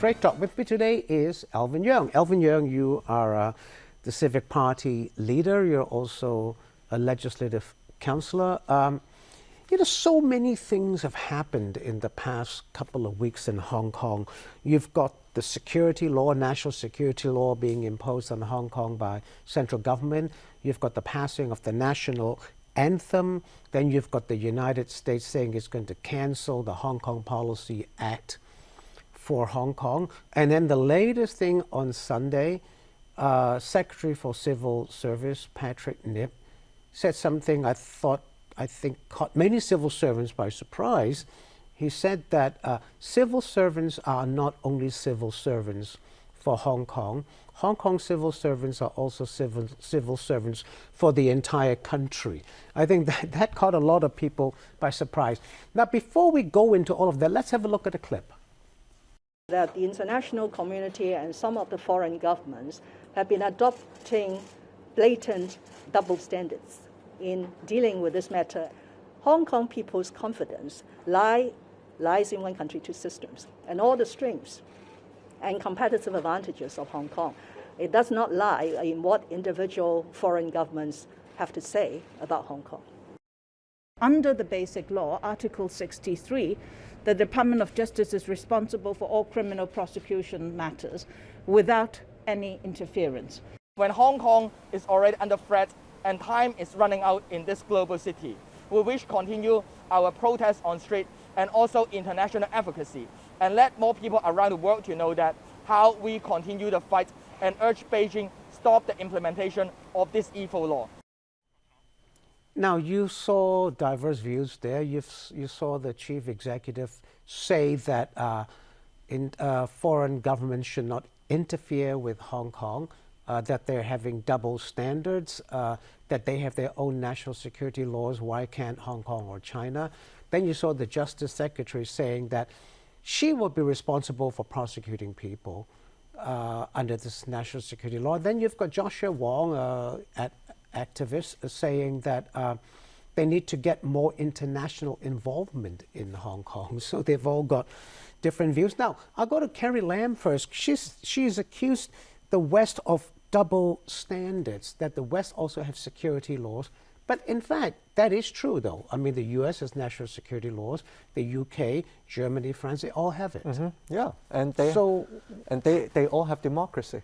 Straight Talk. With me today is Alvin Yeung. Alvin Yeung, you are the Civic Party leader. You're also a legislative counselor. So many things have happened in the past couple of weeks in Hong Kong. You've got the security law, national security law being imposed on Hong Kong by central government. You've got the passing of the national anthem. Then you've got the United States saying it's going to cancel the Hong Kong Policy Act for Hong Kong. And then the latest thing on Sunday, Secretary for Civil Service Patrick Nip said something I think caught many civil servants by surprise. He said that civil servants are not only civil servants for Hong Kong. Hong Kong civil servants are also civil servants for the entire country. I think that caught a lot of people by surprise. Now, before we go into all of that, let's have a look at a clip. That the international community and some of the foreign governments have been adopting blatant double standards in dealing with this matter. Hong Kong people's confidence lies in one country, two systems, and all the strengths and competitive advantages of Hong Kong. It does not lie in what individual foreign governments have to say about Hong Kong. Under the Basic Law, Article 63, the Department of Justice is responsible for all criminal prosecution matters without any interference. When Hong Kong is already under threat and time is running out in this global city, we wish to continue our protest on street and also international advocacy and let more people around the world to know that how we continue the fight and urge Beijing stop the implementation of this evil law. Now, you saw diverse views there. You saw the chief executive say that foreign governments should not interfere with Hong Kong, that they're having double standards, that they have their own national security laws. Why can't Hong Kong or China? Then you saw the Justice Secretary saying that she will be responsible for prosecuting people under this national security law. Then you've got Joshua Wong, activists, saying that they need to get more international involvement in Hong Kong. So they've all got different views. Now, I'll go to Carrie Lam first. She's accused the West of double standards, that the West also have security laws. But in fact, that is true, though. I mean, the U.S. has national security laws. The U.K., Germany, France, they all have it. Mm-hmm. Yeah, and they all have democracy.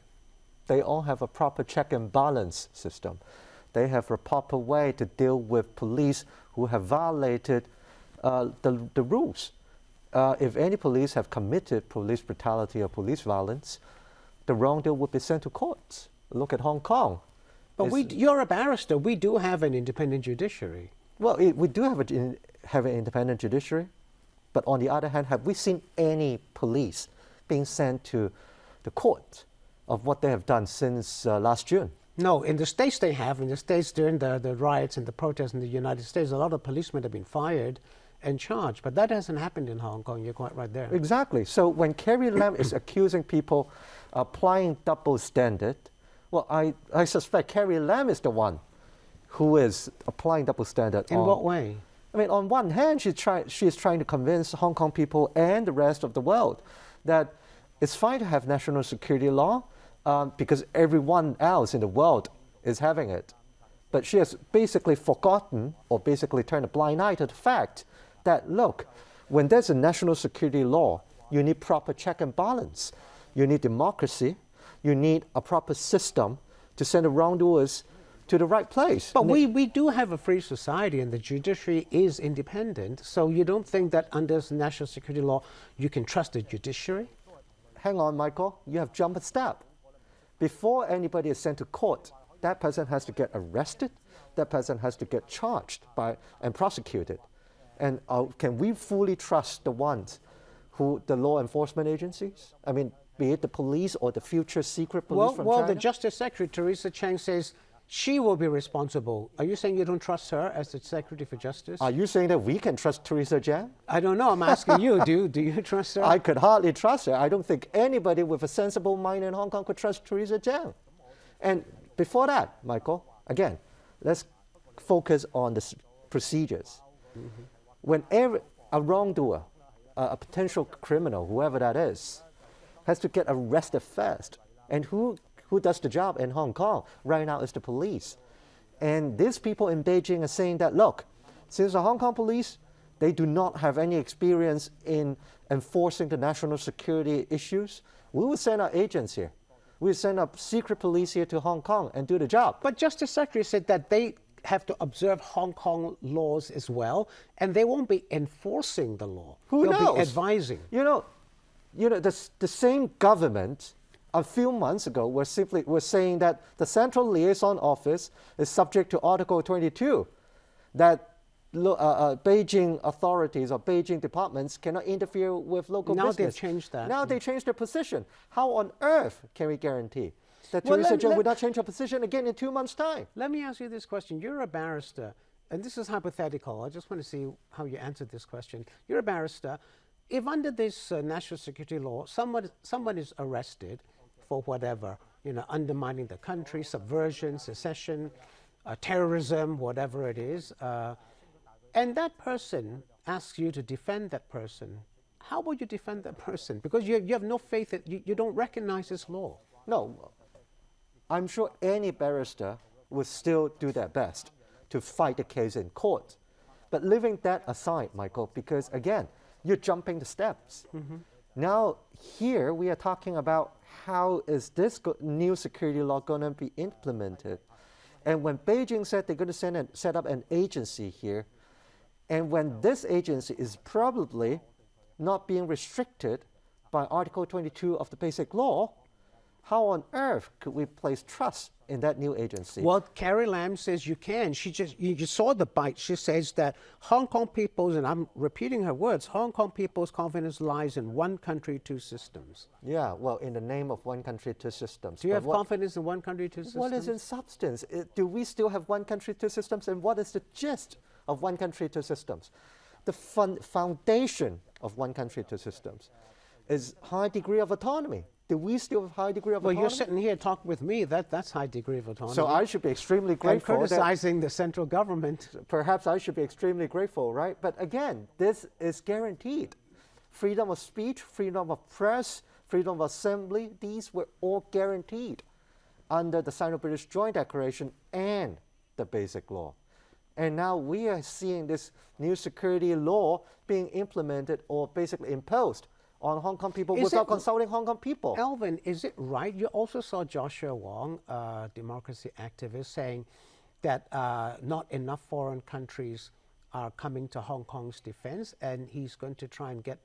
They all have a proper check and balance system. They have a proper way to deal with police who have violated the rules. If any police have committed police brutality or police violence, the wrongdoer would be sent to courts. Look at Hong Kong. But you're a barrister. We do have an independent judiciary. Well, we do have an independent judiciary. But on the other hand, have we seen any police being sent to the court of what they have done since last June? No, in the States they have. In the States, during the riots and the protests in the United States, a lot of policemen have been fired and charged. But that hasn't happened in Hong Kong. You're quite right there. Exactly. So when Carrie Lam is accusing people applying double standard, well, I suspect Carrie Lam is the one who is applying double standard. In what way? I mean, on one hand, she is trying to convince Hong Kong people and the rest of the world that it's fine to have national security law because everyone else in the world is having it. But she has basically forgotten or basically turned a blind eye to the fact that, look, when there's a national security law, you need proper check and balance. You need democracy. You need a proper system to send the wrongdoers to the right place. But we do have a free society and the judiciary is independent. So you don't think that under national security law you can trust the judiciary? Hang on, Michael. You have jumped a step. Before anybody is sent to court, that person has to get arrested. That person has to get charged and prosecuted. And can we fully trust the ones the law enforcement agencies? I mean, be it the police or the future secret police from China? Well, the Justice Secretary, Teresa Chang, says she will be responsible. Are you saying you don't trust her as the Secretary for Justice? Are you saying that we can trust Teresa Chang? I don't know. I'm asking you. Do you trust her? I could hardly trust her. I don't think anybody with a sensible mind in Hong Kong could trust Teresa Chang. And before that, Michael, again, let's focus on the procedures. Mm-hmm. Whenever a wrongdoer, a potential criminal, whoever that is, has to get arrested first. And who does the job in Hong Kong right now is the police. And these people in Beijing are saying that, look, since the Hong Kong police, they do not have any experience in enforcing the national security issues, we will send our agents here. We will send our secret police here to Hong Kong and do the job. But Justice Secretary said that they have to observe Hong Kong laws as well, and they won't be enforcing the law. Who knows? They'll be advising. You know, the same government a few months ago was saying that the Central Liaison Office is subject to Article 22, that Beijing authorities or Beijing departments cannot interfere with local business. Now they've changed that. Now they changed their position. How on earth can we guarantee that Well, Theresa Zhou will not change her position again in 2 months' time? Let me ask you this question. You're a barrister, and this is hypothetical. I just want to see how you answer this question. You're a barrister. If under this national security law, someone is arrested for whatever, undermining the country, subversion, secession, terrorism, whatever it is, and that person asks you to defend that person, how would you defend that person? Because you have no faith that you don't recognize this law. No, I'm sure any barrister would still do their best to fight the case in court. But leaving that aside, Michael, because again, you're jumping the steps. Now, here we are talking about how is this new security law going to be implemented. And when Beijing said they're going to set up an agency here, and when this agency is probably not being restricted by Article 22 of the Basic Law, how on earth could we place trust in that new agency? Well, Carrie Lam says you can. You saw the bite. She says that Hong Kong people's, and I'm repeating her words, Hong Kong people's confidence lies in one country, two systems. Yeah, well, in the name of one country, two systems. Do you have confidence in one country, two systems? What is in substance? Do we still have one country, two systems? And what is the gist of one country, two systems? The foundation of one country, two systems is high degree of autonomy. Do we still have high degree of autonomy? Well, you're sitting here talking with me. That's high degree of autonomy. So I should be extremely grateful. And criticizing the central government. Perhaps I should be extremely grateful, right? But again, this is guaranteed. Freedom of speech, freedom of press, freedom of assembly, these were all guaranteed under the Sino-British Joint Declaration and the Basic Law. And now we are seeing this new security law being implemented or basically imposed on Hong Kong people without consulting Hong Kong people. Alvin, is it right? You also saw Joshua Wong, a democracy activist, saying that not enough foreign countries are coming to Hong Kong's defense, and he's going to try and get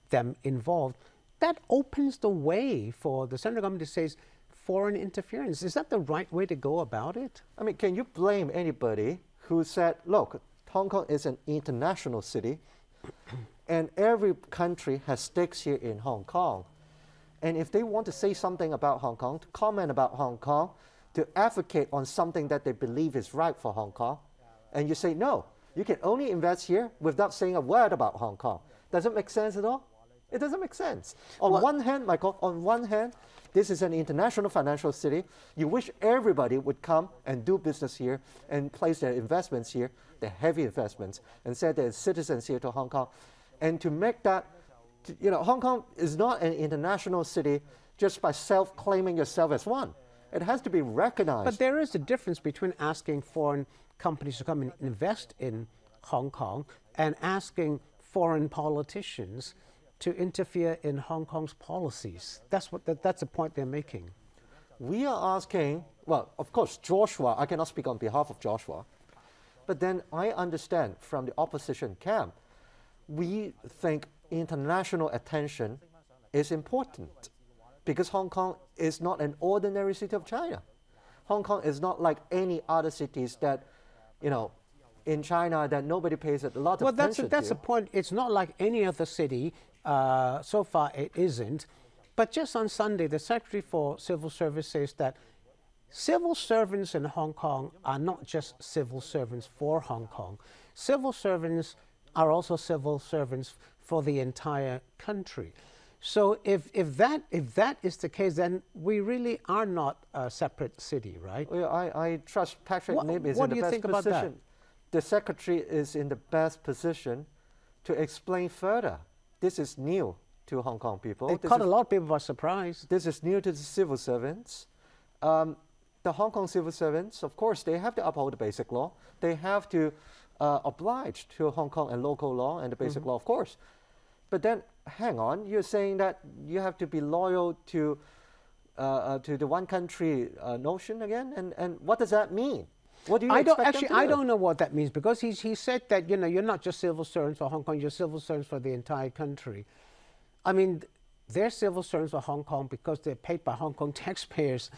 them involved. That opens the way for the central government to say foreign interference. Is that the right way to go about it? I mean, can you blame anybody who said, look, Hong Kong is an international city, and every country has stakes here in Hong Kong. And if they want to say something about Hong Kong, to comment about Hong Kong, to advocate on something that they believe is right for Hong Kong, and you say, no, you can only invest here without saying a word about Hong Kong. Does it make sense at all? It doesn't make sense. On one hand, Michael, on one hand, this is an international financial city. You wish everybody would come and do business here and place their investments here, their heavy investments, and send their citizens here to Hong Kong. And to make that, Hong Kong is not an international city just by self-claiming yourself as one. It has to be recognized. But there is a difference between asking foreign companies to come and invest in Hong Kong and asking foreign politicians to interfere in Hong Kong's policies. That's the point they're making. We are asking, well, of course, Joshua, I cannot speak on behalf of Joshua, but then I understand from the opposition camp, we think international attention is important because Hong Kong is not an ordinary city of China. Hong Kong is not like any other cities that, in China that nobody pays a lot of attention to. Well, that's the point. It's not like any other city. So far, it isn't. But just on Sunday, the Secretary for Civil Service says that civil servants in Hong Kong are not just civil servants for Hong Kong. Civil servants are also civil servants for the entire country. So if that is the case, then we really are not a separate city, right? Well, I trust Patrick Lim is what in the do you best think about position. that? The Secretary is in the best position to explain further. This is new to Hong Kong people. It caught a lot of people by surprise. This is new to the civil servants. The Hong Kong civil servants, of course, they have to uphold the basic law. They have to oblige to Hong Kong and local law and the basic law, of course. But then, hang on, you're saying that you have to be loyal to the one country notion again? And what does that mean? What do you expect them to do? I don't know what that means, because he said that, you know, you're not just civil servants for Hong Kong, you're civil servants for the entire country. I mean, they're civil servants for Hong Kong because they're paid by Hong Kong taxpayers.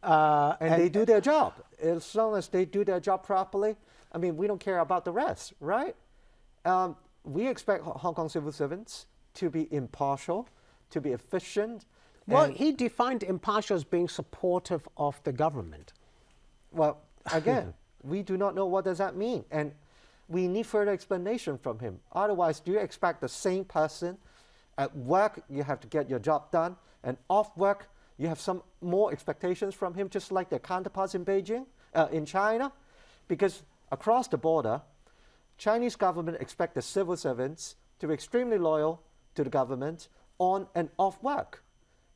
And they do their job. As long as they do their job properly, I mean, we don't care about the rest, right? We expect Hong Kong civil servants to be impartial, to be efficient. Well, he defined impartial as being supportive of the government. Well, again, we do not know what does that mean. And we need further explanation from him. Otherwise, do you expect the same person at work, you have to get your job done, and off work, you have some more expectations from him, just like their counterparts in Beijing, in China? Because across the border, Chinese government expect the civil servants to be extremely loyal to the government on and off work.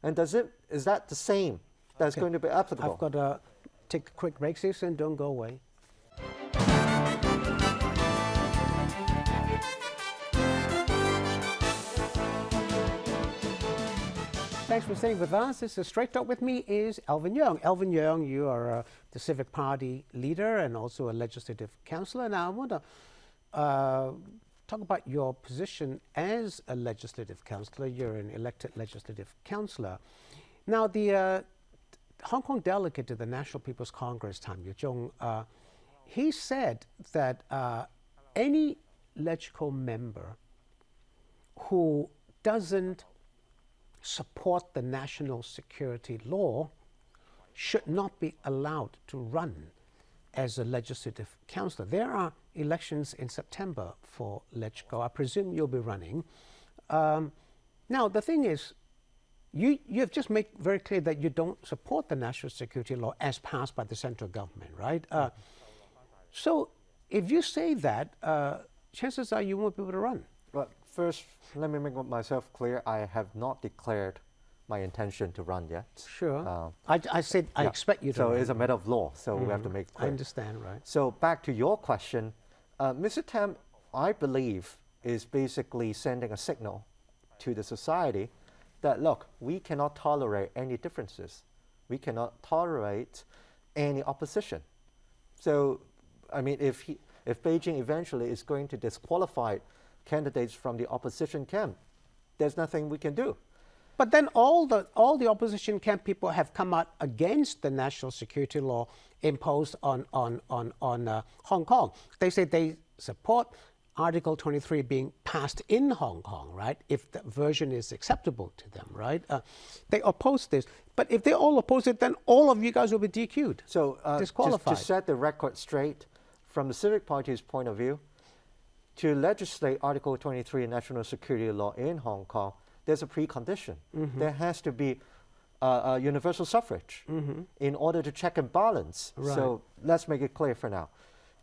And is that the same that's going to be applicable? I've got to take a quick break, Susan, don't go away. Thanks for staying with us. This is Straight Talk. With me is Alvin Yeung. Alvin Yeung, you are the Civic Party leader and also a legislative councillor. Now, I want to talk about your position as a legislative councillor. You're an elected legislative councillor. Now, the Hong Kong delegate to the National People's Congress, Tam Yu-jung, he said that any LegCo member who doesn't support the national security law should not be allowed to run as a legislative councillor. There are elections in September for LegCo. I presume you'll be running. Now, the thing is, you have just made very clear that you don't support the national security law as passed by the central government, right? So if you say that, chances are you won't be able to run. Well, first, let me make myself clear. I have not declared my intention to run yet. Sure. I said I expect you to run. So it's a matter of law, so we have to make it clear. I understand, right. So back to your question, Mr. Tam, I believe, is basically sending a signal to the society that, look, we cannot tolerate any differences. We cannot tolerate any opposition. So, I mean, if Beijing eventually is going to disqualify candidates from the opposition camp, there's nothing we can do. But then all the opposition camp people have come out against the national security law imposed on Hong Kong. They say they support Article 23 being passed in Hong Kong, right? If the version is acceptable to them, right? They oppose this. But if they all oppose it, then all of you guys will be DQ'd, so disqualified. Just to set the record straight, from the Civic Party's point of view, to legislate Article 23 national security law in Hong Kong, there's a precondition. There has to be universal suffrage in order to check and balance. Right. So let's make it clear for now.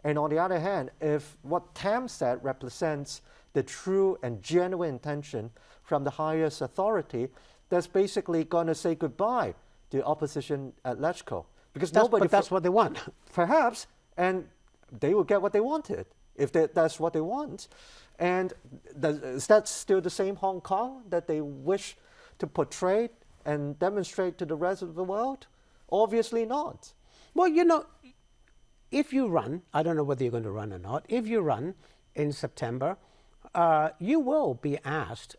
And on the other hand, if what Tam said represents the true and genuine intention from the highest authority, that's basically going to say goodbye to opposition at LegCo. Because that's what they want. Perhaps, and they will get what they wanted, if that's what they want. And is that still the same Hong Kong that they wish to portray and demonstrate to the rest of the world? Obviously not. Well, you know, if you run, I don't know whether you're going to run or not, if you run in September, you will be asked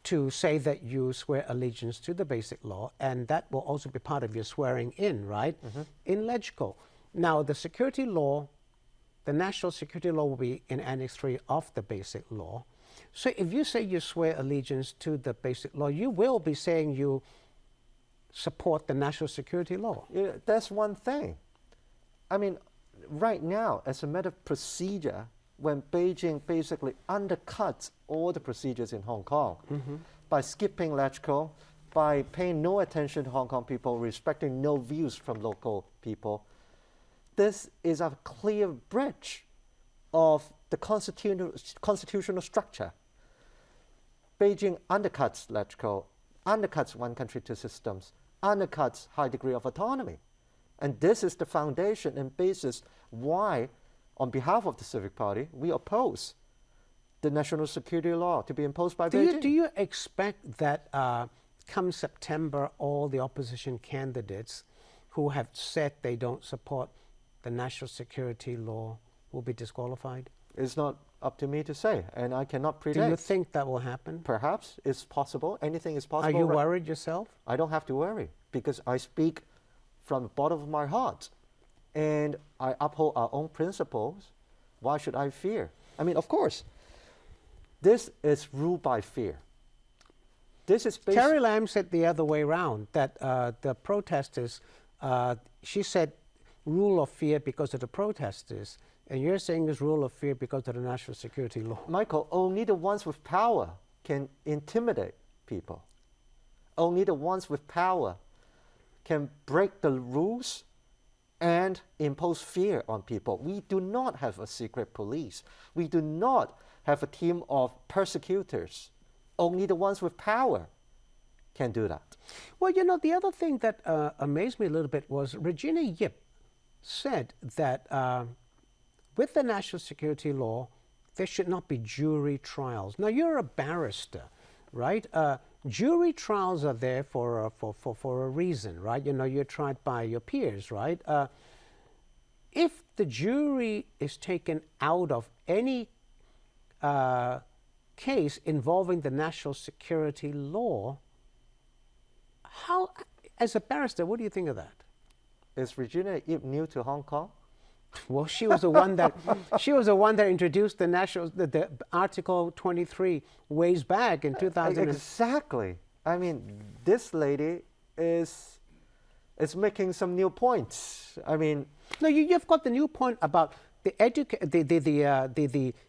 to say that you swear allegiance to the basic law, and that will also be part of your swearing in, right, in LegCo. Now, the security law, the national security law will be in Annex 3 of the basic law. So if you say you swear allegiance to the basic law, you will be saying you support the national security law. Yeah, that's one thing. I mean, right now, as a matter of procedure, when Beijing basically undercuts all the procedures in Hong Kong by skipping LegCo, by paying no attention to Hong Kong people, respecting no views from local people, this is a clear breach of the constitutional structure. Beijing undercuts electrical, undercuts one country, two systems, undercuts high degree of autonomy. And this is the foundation and basis why, on behalf of the Civic Party, we oppose the national security law to be imposed by Beijing. Do you expect that come September, all the opposition candidates who have said they don't support the national security law will be disqualified? It's not up to me to say, and I cannot predict. Do you think that will happen? Perhaps it's possible. Anything is possible. Are you worried yourself? I don't have to worry because I speak from the bottom of my heart, and I uphold our own principles. Why should I fear? I mean, of course, this is ruled by fear. This is based. Carrie Lam said the other way around, that the protesters, she said rule of fear because of the protesters, and you're saying it's rule of fear because of the national security law. Michael, only the ones with power can intimidate people. Only the ones with power can break the rules and impose fear on people. We do not have a secret police. We do not have a team of persecutors. Only the ones with power can do that. Well, you know, the other thing that amazed me a little bit was Regina Yip said that with the national security law, there should not be jury trials. Now, you're a barrister, right? Jury trials are there for a reason, right? You know, you're tried by your peers, right? If the jury is taken out of any case involving the national security law, how, as a barrister, what do you think of that? Is Regina Yip new to Hong Kong? Well, she was the one that introduced the Article 23 ways back in 2000. Exactly. I mean, this lady is making some new points. I mean, no, you've got the new point about the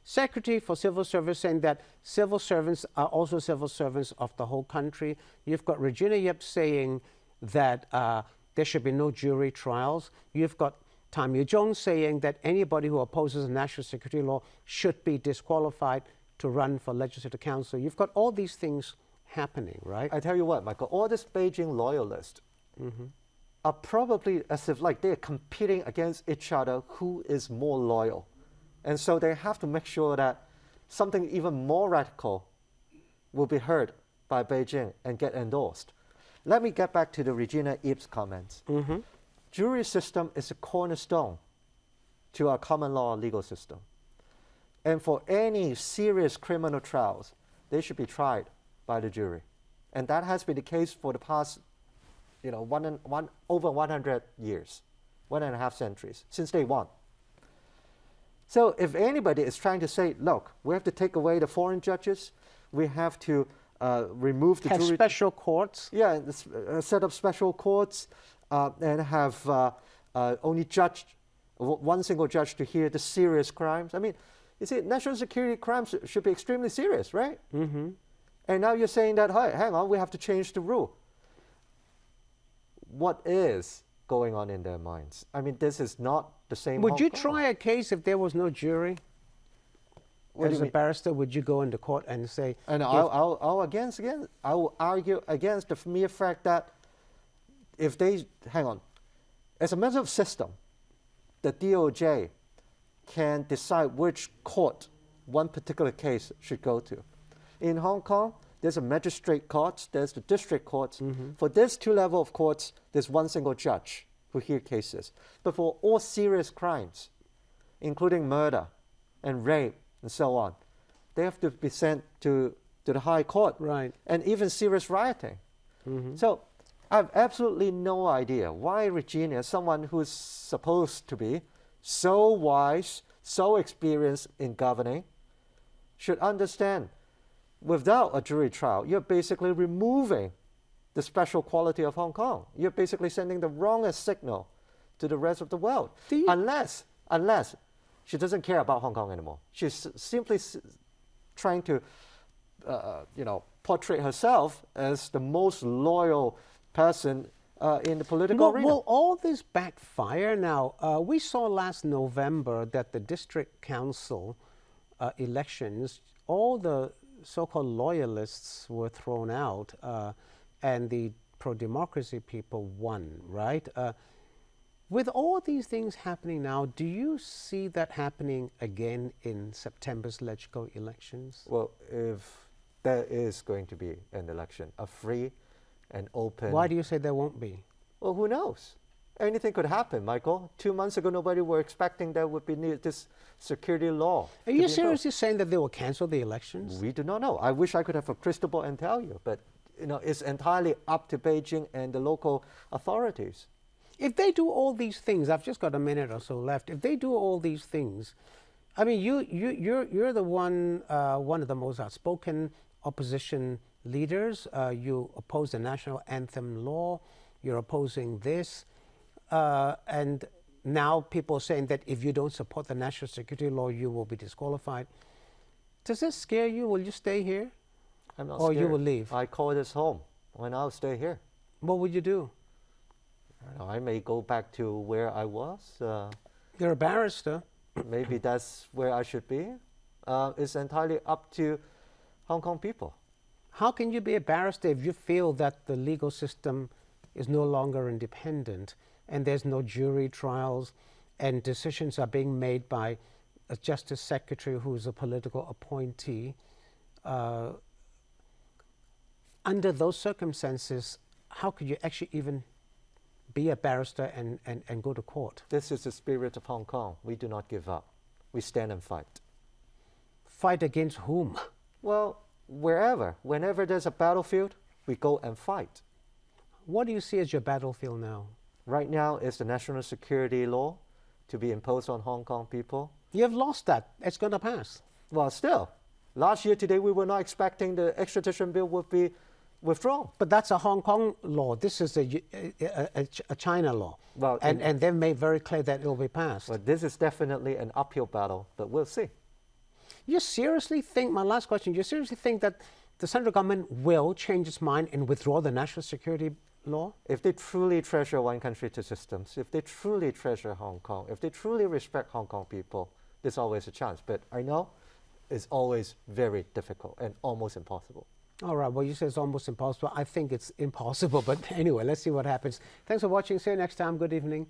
Secretary for Civil Service saying that civil servants are also civil servants of the whole country. You've got Regina Yip saying that there should be no jury trials. You've got Tam Yu Jong saying that anybody who opposes the national security law should be disqualified to run for legislative council. You've got all these things happening, right? I tell you what, Michael, all these Beijing loyalists are probably as if like they're competing against each other who is more loyal. And so they have to make sure that something even more radical will be heard by Beijing and get endorsed. Let me get back to the Regina Yip's comments. Jury system is a cornerstone to our common law legal system. And for any serious criminal trials, they should be tried by the jury. And that has been the case for the past, you know, over 100 years, 1.5 centuries, since day one. So if anybody is trying to say, look, we have to take away the foreign judges, we have to remove the have jury. Special courts? Yeah, set up special courts and have only one single judge to hear the serious crimes. I mean, you see, national security crimes should be extremely serious, right? And now you're saying that, hey, hang on, we have to change the rule. What is going on in their minds? I mean, this is not the same. Would Hong you Kong. try a case if there was no jury? As a barrister, would you go into court and say? And I will argue against the mere fact that if they, hang on, as a matter of system, the DOJ can decide which court one particular case should go to. In Hong Kong, there's a magistrate court, there's the district courts. For these two levels of courts, there's one single judge who hear cases. But for all serious crimes, including murder and rape and so on, they have to be sent to the high court. Right. And even serious rioting. So I have absolutely no idea why Regina, someone who's supposed to be so wise, so experienced in governing, should understand without a jury trial, you're basically removing the special quality of Hong Kong. You're basically sending the wrongest signal to the rest of the world. Unless she doesn't care about Hong Kong anymore. She's simply trying to, portray herself as the most loyal person in the political arena. Will all this backfire? Now, we saw last November that the district council elections, all the so-called loyalists were thrown out and the pro-democracy people won, right? With all these things happening now, do you see that happening again in September's legislative elections? Well, if there is going to be an election, a free and open... Why do you say there won't be? Well, who knows? Anything could happen, Michael. 2 months ago, nobody were expecting there would be this security law. Are you seriously saying that they will cancel the elections? We do not know. I wish I could have a crystal ball and tell you, but it's entirely up to Beijing and the local authorities. If they do all these things, I've just got a minute or so left. If they do all these things, I mean, you're the one of the most outspoken opposition leaders. You oppose the national anthem law. You're opposing this, and now people are saying that if you don't support the national security law, you will be disqualified. Does this scare you? Will you stay here? I'm not or scared. You will leave? I call this home, and I'll stay here. What would you do? I may go back to where I was. You're a barrister. Maybe that's where I should be. It's entirely up to Hong Kong people. How can you be a barrister if you feel that the legal system is no longer independent and there's no jury trials and decisions are being made by a justice secretary who's a political appointee? Under those circumstances, how could you actually even be a barrister and go to court? This is the spirit of Hong Kong. We do not give up. We stand and fight. Fight against whom? Well, wherever. Whenever there's a battlefield, we go and fight. What do you see as your battlefield now? Right now is the national security law to be imposed on Hong Kong people. You have lost that. It's going to pass. Well, still. Last year today, we were not expecting the extradition bill would be withdrawn. But that's a Hong Kong law. This is a China law. Well, and they've made very clear that it will be passed. But this is definitely an uphill battle, but we'll see. You seriously think, my last question, you seriously think that the central government will change its mind and withdraw the national security law? If they truly treasure one country, two systems, if they truly treasure Hong Kong, if they truly respect Hong Kong people, there's always a chance. But I know it's always very difficult and almost impossible. All right, well, you say it's almost impossible. I think it's impossible, but anyway, let's see what happens. Thanks for watching. See you next time. Good evening.